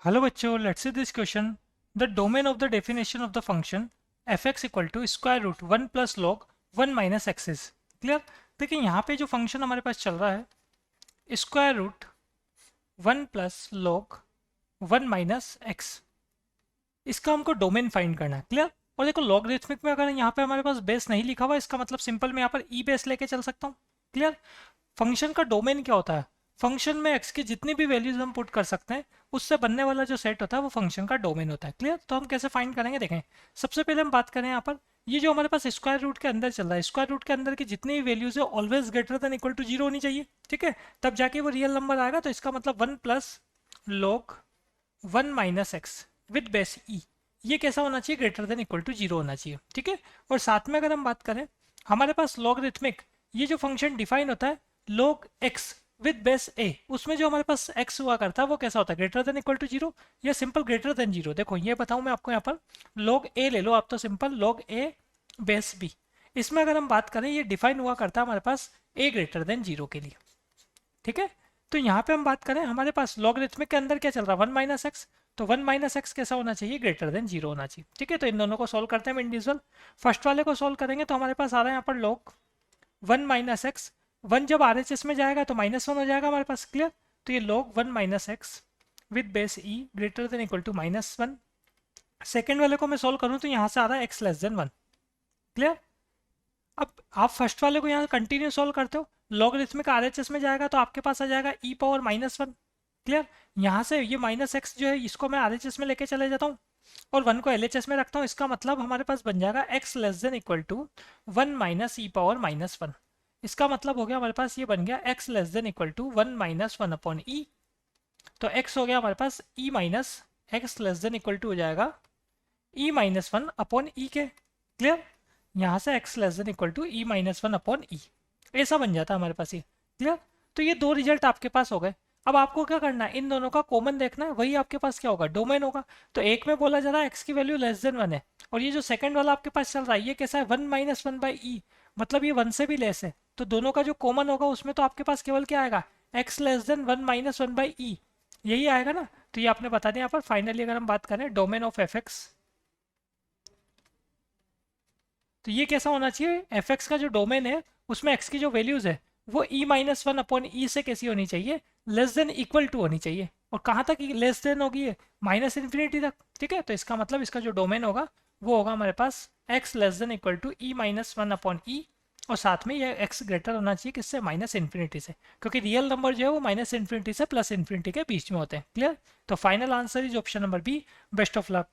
Hello बच्चों, let's see this question. The domain of the definition of the function F X equal to square root one plus log one minus X is clear. देखिए यहाँ पे जो function हमारे पास चल रहा है square root one plus log one minus X, इसका हमको डोमेन फाइंड करना है। क्लियर। और देखो लॉगरिथमिक में अगर यहाँ पे हमारे पास बेस नहीं लिखा हुआ, इसका मतलब सिंपल मैं यहाँ पर ई बेस लेके चल सकता हूँ। क्लियर। फंक्शन का डोमेन क्या होता है? फंक्शन में एक्स की जितनी भी वैल्यूज हम पुट कर सकते हैं उससे बनने वाला जो सेट होता है वो फंक्शन का डोमेन होता है। क्लियर। तो हम कैसे फाइंड करेंगे, देखें। सबसे पहले हम बात करें यहाँ पर, ये जो हमारे पास स्क्वायर रूट के अंदर चल रहा है, स्क्वायर रूट के अंदर की जितनी भी वैल्यूज है always greater than equal to zero होनी चाहिए। ठीक है, तब जाके वो रियल नंबर आएगा। तो इसका मतलब one plus log one minus x with base e, ये कैसा होना चाहिए? Greater than equal to zero होना चाहिए। ठीक है। और साथ में अगर हम बात करें, हमारे पास लॉगरिथमिक ये जो फंक्शन डिफाइन होता है log x with base a, उसमें जो हमारे पास x हुआ करता है वो कैसा होता है? Greater than equal to zero या सिंपल ग्रेटर देन जीरो। देखो ये बताऊं मैं आपको, यहाँ पर log a ले लो आप, तो simple log a base b। इसमें अगर हम बात करें, ये डिफाइन हुआ करता है हमारे पास a ग्रेटर देन जीरो के लिए। ठीक है। तो यहाँ पे हम बात करें, हमारे पास लॉगरिथमिक के अंदर क्या चल रहा है? One minus x. तो वन माइनस एक्स कैसा होना चाहिए? ग्रेटर देन जीरो होना चाहिए। ठीक है। तो इन दोनों को सोल्व करते हैं इंडिविजुअल। फर्स्ट वाले को सोल्व करेंगे तो हमारे पास आ रहा है यहाँ पर log one minus x. One जब आर एच एस में जाएगा तो माइनस वन हो जाएगा हमारे पास। क्लियर। तो ये log one minus x with base E greater than equal to minus one. Second वाले को मैं सोल्व करूँ तो यहाँ से आ रहा है x less than one. Clear. अब आप फर्स्ट वाले को यहाँ कंटिन्यू सोल्व करते हो, लॉगरिथमिक आरएचएस में जाएगा तो आपके पास आ जाएगा ई पावर माइनस वन। क्लियर। यहाँ से ये माइनस एक्स जो है इसको मैं आरएचएस में लेके चले जाता हूँ और वन को एलएचएस में रखता हूँ। इसका मतलब हमारे पास बन जाएगा x less than equal to one minus e power minus one. इसका मतलब हो गया हमारे पास, ये बन गया x less than equal to one minus one upon e. तो एक्स हो गया हमारे पास e minus x less than equal to हो जाएगा e minus one upon e के। क्लियर। यहाँ से x less than equal to e minus one upon e, ऐसा बन जाता है हमारे पास ये। क्लियर। तो ये दो रिजल्ट आपके पास हो गए। अब आपको क्या करना है? इन दोनों का कॉमन देखना है, वही आपके पास क्या होगा? डोमेन होगा। तो एक में बोला जा रहा है एक्स की वैल्यू लेस देन वन है, और ये जो सेकंड वाला आपके पास चल रहा है ये कैसा है? वन माइनस वन बाई ई, मतलब ये वन से भी लेस है। तो दोनों का जो कॉमन होगा उसमें तो आपके पास केवल क्या आएगा? X less than one minus one by e, यही आएगा ना। तो ये आपने बता दिया यहाँ पर। फाइनली अगर हम बात करें डोमेन ऑफ एफ एक्स, तो ये कैसा होना चाहिए? एफ एक्स का जो डोमेन है उसमें एक्स की जो वैल्यूज है वो ई माइनस वन अपॉन ई से कैसी होनी चाहिए? लेस देन इक्वल टू होनी चाहिए। और कहाँ तक लेस देन होगी? है माइनस इन्फिनिटी तक। ठीक है। तो इसका मतलब इसका जो डोमेन होगा वो होगा हमारे पास x less than equal to e minus one upon e, और साथ में ये एक्स ग्रेटर होना चाहिए किससे? माइनस इन्फिनिटी से, क्योंकि रियल नंबर जो है वो माइनस इन्फिनिटी से प्लस इन्फिनिटी के बीच में होते हैं। क्लियर। तो final answer is option number B. Best of luck.